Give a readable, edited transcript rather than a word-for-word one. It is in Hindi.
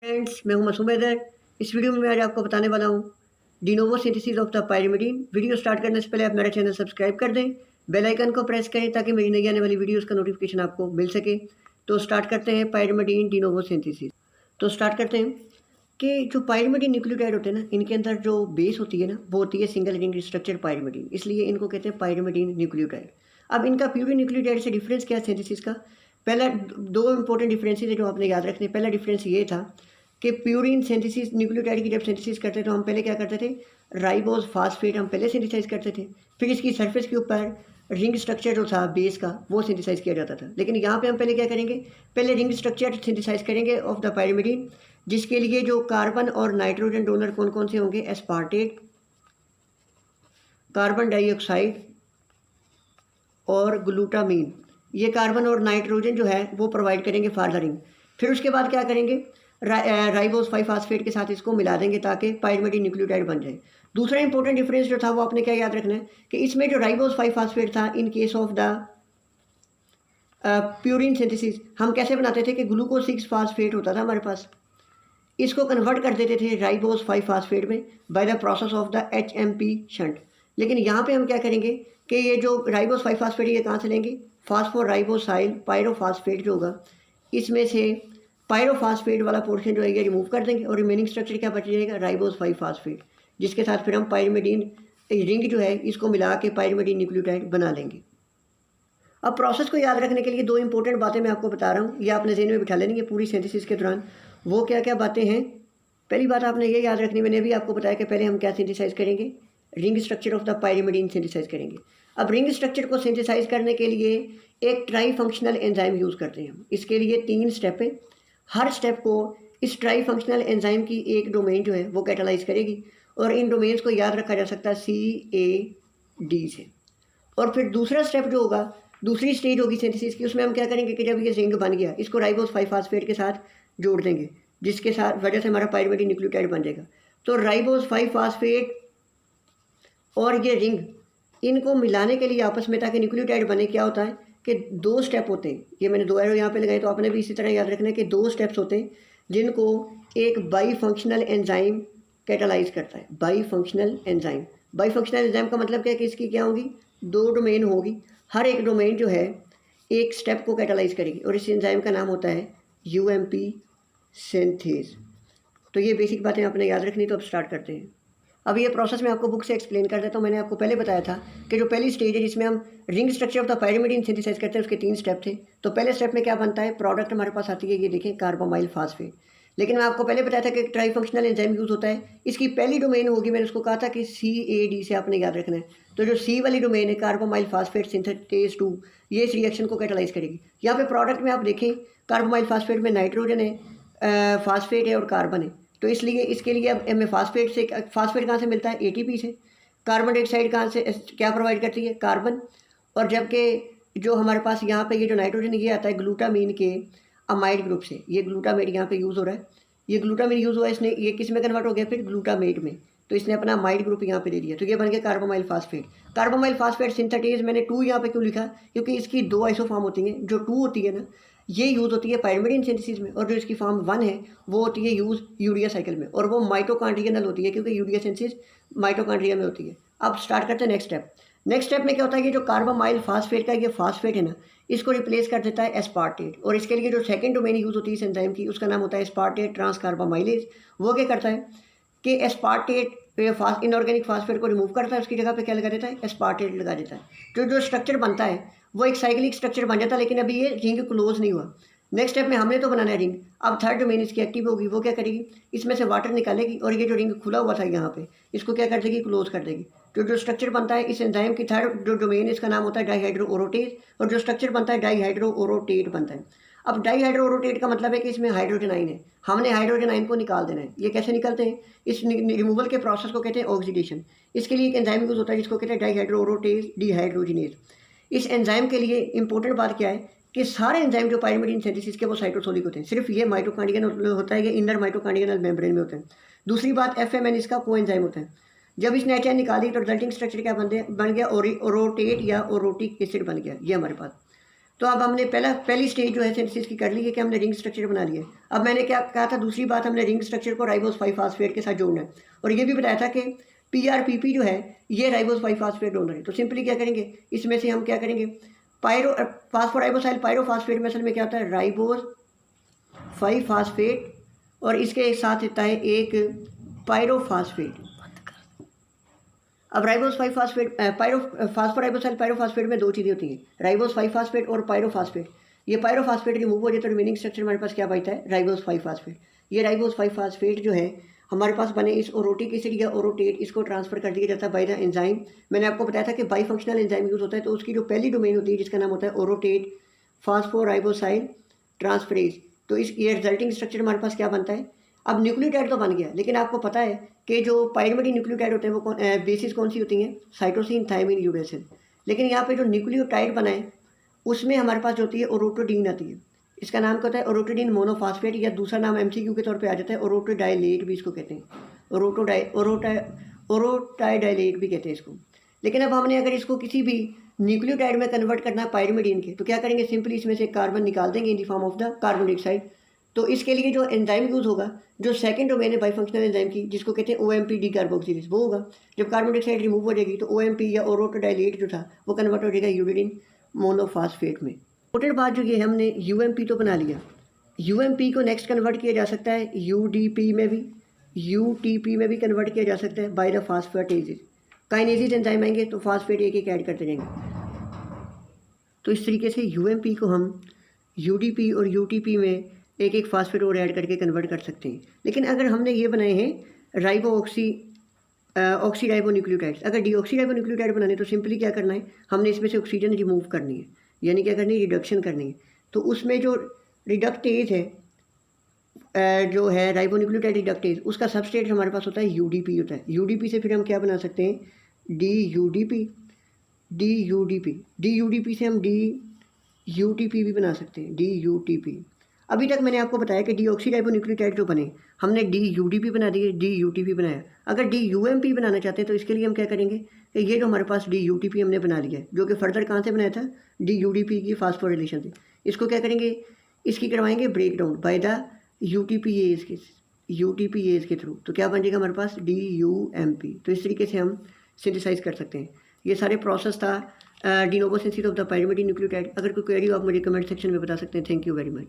फ्रेंड्स, मैं हूं मासूम हैदर। इस वीडियो में मैं आज आपको बताने वाला हूं de novo synthesis of the pyrimidine. Video start करने से पहले आप मेरा चैनल सब्सक्राइब कर दें, बेल आइकन को प्रेस करें ताकि मेरी नई आने वाली वीडियोस का नोटिफिकेशन आपको मिल सके। तो स्टार्ट करते हैं पायरिमिडीन डिनोवो सिंथेसिस। तो स्टार्ट करते हैं कि जो पायरिमिडीन न्यूक्लियोटाइड होते हैं ना, इनके अंदर जो बेस होती है ना, वो होती है सिंगल रिंग स्ट्रक्चर पायरिमिडीन, इसलिए इनको कहते हैं पायरिमिडीन न्यूक्लियोटाइड। अब इनका प्यूरिन न्यूक्लियोटाइड से डिफरेंस क्या है सिंथेसिस का? पहला दो इंपॉर्टेंट डिफरेंसेस है जो आपने याद रखने। पहला डिफरेंस ये था कि प्यूरिन सिंथेसिस न्यूक्लियोटाइड की जब सिंथेसिस करते तो हम पहले क्या करते थे, राइबोस फास्फेट हम पहले सिंथेसाइज करते थे, फिर इसकी सरफेस के ऊपर रिंग स्ट्रक्चर जो था बेस का वो सिंथेसाइज किया जाता था। लेकिन यहाँ पे हम पहले क्या करेंगे, पहले रिंग स्ट्रक्चर सिंथेसाइज करेंगे ऑफ द पायरिमिडीन, जिसके लिए जो कार्बन और नाइट्रोजन डोनर कौन कौन से होंगे, एस्पार्टेट, कार्बन डाइऑक्साइड और ग्लूटामीन। ये कार्बन और नाइट्रोजन जो है वो प्रोवाइड करेंगे फॉर द रिंग। फिर उसके बाद क्या करेंगे, राइबोस 5 फास्फेट के साथ इसको मिला देंगे ताकि पायरिमिडीन न्यूक्लियोटाइड बन जाए। दूसरा इंपॉर्टेंट डिफरेंस जो था वो आपने क्या याद रखना है कि इसमें जो राइबोस 5 फास्फेट था, in case of the purine synthesis हम कैसे बनाते थे कि ग्लूकोज 6 फास्फेट होता था हमारे पास, इसको कन्वर्ट कर देते थे राइबोस 5 फास्फेट में by the process of the HMP shunt. लेकिन यहाँ पे हम क्या करेंगे कि ये जो राइबोस 5 फास्फेट ये कहाँ से लेंगे, फास्फोराइबोसाइल पायरोफास्फेट जो होगा इसमें से पायरोफास्फेट वाला पोर्शन जो है ये रिमूव कर देंगे और रिमेनिंग स्ट्रक्चर क्या बच जाएगा, राइबोस 5 फास्फेट, जिसके साथ फिर हम पायरिमिडीन रिंग जो है इसको मिला के पायरिमिडीन न्यूक्लियोटाइड बना लेंगे। अब प्रोसेस को याद रखने के लिए दो इंपॉर्टेंट बातें मैं आपको बता रहा हूँ, ये आपने ज़हन में बिठा लेनी है पूरी सिंथेसिस के दौरान। वो क्या क्या बातें हैं? पहली बात आपने ये याद रखनी, मैंने भी आपको बताया कि पहले हम क्या सिंथेसाइज करेंगे, ring structure of the pyrimidine synthesize करेंगे। अब रिंग स्ट्रक्चर को सिंथेसाइज करने के लिए एक ट्राई फंक्शनल एंजाइम यूज़ करते हैं हम। इसके लिए 3 स्टेप है, हर स्टेप को इस ट्राई फंक्शनल एंजाइम की एक डोमेन जो है वो कैटालाइज करेगी और इन डोमेन्स को याद रखा जा सकता है CAD से। और फिर दूसरा स्टेप जो होगा, दूसरी स्टेज होगी सिंथेसिस की, उसमें हम क्या करेंगे कि जब ये रिंग बन गया इसको राइबोस 5 फास्फेट के साथ जोड़ देंगे, जिसके साथ वजह से हमारा पायरिमिडीन न्यूक्लियोटाइड बन जाएगा। तो राइबोस 5 फास्फेट और ये रिंग, इनको मिलाने के लिए आपस में ताकि न्यूक्लियोटाइड बने, क्या होता है कि 2 स्टेप होते हैं। ये मैंने 2 एरो यहाँ पे लगाए, तो आपने भी इसी तरह याद रखना है कि 2 स्टेप्स होते हैं जिनको एक बाई फंक्शनल एंजाइम कैटालाइज करता है। By functional enzyme, by functional enzyme का मतलब क्या है कि इसकी क्या होगी, 2 डोमेन होगी, हर एक डोमेन जो है एक स्टेप को कैटालाइज करेगी और इस एंजाइम का नाम होता है UMP सिंथेज। तो ये बेसिक बातें आपने याद रखनी। तो अब स्टार्ट करते हैं। अब ये प्रोसेस मैं आपको बुक से एक्सप्लेन कर देता हूँ। मैंने आपको पहले बताया था कि जो पहली स्टेज है जिसमें हम ring structure of the pyrimidine synthesize करते हैं, उसके 3 स्टेप थे। तो पहले स्टेप में क्या बनता है, प्रोडक्ट हमारे पास आती है, ये देखें, कार्बोमाइल फास्फेट। लेकिन मैं आपको पहले बताया था कि एक ट्राई फंक्शनल एंजाइम यूज़ होता है, इसकी पहली डोमेन होगी, मैंने उसको कहा था कि CAD से आपने याद रखना है। तो जो C वाली डोमेन है, कार्बोमाइल फास्फेट सिंथेटेज 2, ये इस रिएक्शन को कैटालाइज करेगी। यहाँ पे प्रोडक्ट में आप देखें, कार्बोमाइल फास्फेट में नाइट्रोजन है, फास्फेट है और कार्बन है। तो इसलिए इसके लिए अब हमें फास्फेट से, फास्फेट कहाँ से मिलता है, ATP से। कार्बन डाइऑक्साइड कहाँ से क्या प्रोवाइड करती है, कार्बन। और जबकि जो हमारे पास यहाँ पे ये जो नाइट्रोजन ये आता है ग्लूटामीन के अमाइड ग्रुप से, ये ग्लूटामेट यहाँ पे यूज़ हो रहा है, ये ग्लूटामीन यूज़ हुआ है, इसने ये किस में कन्वर्ट हो गया, फिर ग्लूटामेट में। तो इसने अपना अमाइड ग्रुप यहाँ पे दे दिया, तो ये बन गया carbamoyl phosphate. Carbamoyl phosphate synthetase, मैंने 2 यहाँ पे क्यों लिखा, क्योंकि इसकी 2 आइसोफॉर्म होती हैं। जो 2 होती है ना, ये यूज़ होती है पायरिमिडीन सिंथेसिस में, और जो इसकी फॉर्म 1 है वो होती है यूज़ यूरिया साइकिल में, और वो माइटोकॉन्ड्रियल होती है क्योंकि यूरिया सिंथेसिस माइटोकॉन्ड्रिया में होती है। अब स्टार्ट करते हैं नेक्स्ट स्टेप। नेक्स्ट स्टेप में क्या होता है कि जो कार्बोमाइल फास्फेट का ये फास्फेट है ना, इसको रिप्लेस कर देता है एस्पार्टेट, और इसके लिए जो सेकंड डोमेन यूज़ होती है इस एंजाइम की, उसका नाम होता है एस्पार्टेट ट्रांसकार्बामाइलेज। वो क्या करता है कि एस्पार्टेट इनऑर्गेनिक फास्फेट को रिमूव करता है, उसकी जगह पे क्या लगा देता है, एस्पार्टेट लगा देता है। तो जो स्ट्रक्चर बनता है वो एक साइक्लिक स्ट्रक्चर बन जाता है, लेकिन अभी ये रिंग क्लोज नहीं हुआ। नेक्स्ट स्टेप में हमने तो बनाना है रिंग, अब थर्ड डोमेन इसकी एक्टिव होगी, वो क्या करेगी, इसमें से वाटर निकालेगी और ये जो रिंग खुला हुआ था यहाँ पे, इसको क्या कर देगी, क्लोज कर देगी। तो जो स्ट्रक्चर बनता है इस एंजाइम की थर्ड जो डोमेन, इसका नाम होता है डाईहाइड्रोओरोटेज, और जो स्ट्रक्चर बनता है डाईहाइड्रोओरोटेट बनता है। अब डाईहाइड्रोओरोटेट का मतलब है कि इसमें हाइड्रोजन आइन है, हमने हाइड्रोजन आइन को निकाल देना है। ये कैसे निकलते हैं, इस रिमूवल के प्रोसेस को कहते हैं ऑक्सीडेशन। इसके लिए एक एंजाइम यूज होता है जिसको कहते हैं डाईहाइड्रोओरोटेज डिहाइड्रोजिनेज। इस एंजाइम के लिए इंपॉर्टेंट बात क्या है कि सारे एंजाइम जो पायरिमिडीन सिंथेसिस के वो साइटोसोलिक होते हैं, सिर्फ ये माइटोकॉन्ड्रियल होता है, ये इनर माइटोकॉन्ड्रियल मेम्ब्रेन में होते हैं। दूसरी बात, FMN इसका को एंजाइम होता है। जब इसने HN निकाली तो रिजल्टिंग स्ट्रक्चर क्या बन गया, ओरोटेट या ओरोटिक एसिड बन गया, ये हमारे पास। तो अब हमने पहली स्टेज जो है सिंथेसिस की कर ली है कि हमने रिंग स्ट्रक्चर बना लिया है। अब मैंने क्या कहा था, दूसरी बात हमने रिंग स्ट्रक्चर को राइबोस 5 फास्फेट के साथ जोड़ना है, और ये भी बताया था कि PRPP जो है ये राइबोस 5 फास्फेट डोनर है। तो सिंपली क्या करेंगे, इसमें से हम क्या करेंगे, फास्फोराइबोसाइल पायरोफास्फेट में असल में क्या होता है, राइबोस 5 फास्फेट, और इसके साथ होता है एक पायरोफास्फेट। अब राइबोस 5 फास्फेट फास्फोराइबोसाइल पायरोफास्फेट में दो चीज़ें होती हैं, राइबोस 5 फास्फेट और पायरोफास्फेट। ये पायरोफास्फेट रिमूव हो जाए तो रिमेनिंग स्ट्रक्चर हमारे पास क्या बचता है, राइबोस 5 फास्फेट। ये राइबोस 5 फास्फेट जो है हमारे पास बने इस ओरोटिक एसिड या ओरोटेट, इसको ट्रांसफर कर दिया जाता है बाय द एंजाइम। मैंने आपको बताया था कि बाई फंक्शनल एंजाइम यूज़ होता है, तो उसकी जो पहली डोमेन होती है जिसका नाम होता है ओरोटेट फास्फोराइबोसाइल ट्रांसफरेज। तो इस ये रिजल्टिंग स्ट्रक्चर हमारे पास क्या बनता है। अब न्यूक्लियोटाइड तो बन गया, लेकिन आपको पता है कि जो पायरिमिडी न्यूक्लियोटाइड होते हैं वो बेसिस कौन सी होती हैं, साइटोसिन, थायमिन, यूरेसिल। लेकिन यहाँ पे जो न्यूक्लियोटाइड बना है उसमें हमारे पास जो होती है ओरोटोडीन आती है। इसका नाम क्या होता है, ओरोटोडीन मोनोफास्फेट, या दूसरा नाम MCQ के तौर पे आ जाता है ओरोटोडाइलेट भी इसको कहते हैं, ओरोटाइडाइलेट भी कहते हैं इसको। लेकिन अब हमने अगर इसको किसी भी न्यूक्लियोटाइड में कन्वर्ट करना है पायरिमिडीन के, तो क्या करेंगे, सिंपली इसमें से कार्बन निकाल देंगे in the form of the carbon dioxide. तो इसके लिए जो एंजाइम यूज़ होगा, जो सेकंड डोमेन है बाईफंक्शनल एंजाइम की, जिसको कहते हैं OMP डीकार्बोक्सिलेज, वो होगा। जब कार्बन डाइऑक्साइड रिमूव हो जाएगी तो OMP या ओरोटोडाइलेट जो था वो कन्वर्ट हो जाएगा यूरिडीन मोनोफास्फेट में। इंपॉर्टेंट बात जो ये हमने UMP तो बना लिया, UMP को नेक्स्ट कन्वर्ट किया जा सकता है UDP में भी, UTP में भी कन्वर्ट किया जा सकता है बाय द फास्फेटेजेस। काइनेजेस एंजाइम आएंगे तो फास्फेट एक एक ऐड करते जाएंगे। तो इस तरीके से UMP को हम UDP और UTP में एक एक फास्फेट और ऐड करके कन्वर्ट कर सकते हैं। लेकिन अगर हमने ये बनाए हैं राइबो ऑक्सी राइबो न्यूक्लियोटाइड्स, अगर डीऑक्सी राइबो न्यूक्लियोटाइड बनाने तो सिंपली क्या करना है, हमने इसमें से ऑक्सीजन रिमूव करनी है, यानी क्या करनी है, रिडक्शन करनी है। तो उसमें जो रिडक्टेज है जो है राइबो न्यूक्लियोटाइड रिडक्टेज, उसका सबस्ट्रेट हमारे पास होता है UDP होता है। UDP से फिर हम क्या बना सकते हैं, DUDP से हम DUTP भी बना सकते हैं, DUTP। अभी तक मैंने आपको बताया कि डीऑक्सीराइबो न्यूक्लियोटाइड जो बने हमने DUDP बना दिए, DUTP बनाया। अगर DUMP बनाना चाहते हैं तो इसके लिए हम क्या करेंगे कि ये जो हमारे पास DUTP हमने बना लिया है, जो कि फर्दर कहाँ से बनाया था, DUDP की फास्फोरिलेशन से, इसको क्या करेंगे, इसकी करवाएंगे break down by the UTPase के थ्रू। तो क्या बन जाएगा हमारे पास, DUMP। तो इस तरीके से हम सिंथेसाइज कर सकते हैं। ये सारे प्रोसेस था de novo synthesis of the pyrimidine nucleotide. अगर कोई क्वेरी हो आप मुझे कमेंट सेक्शन में बता सकते हैं। Thank you very much.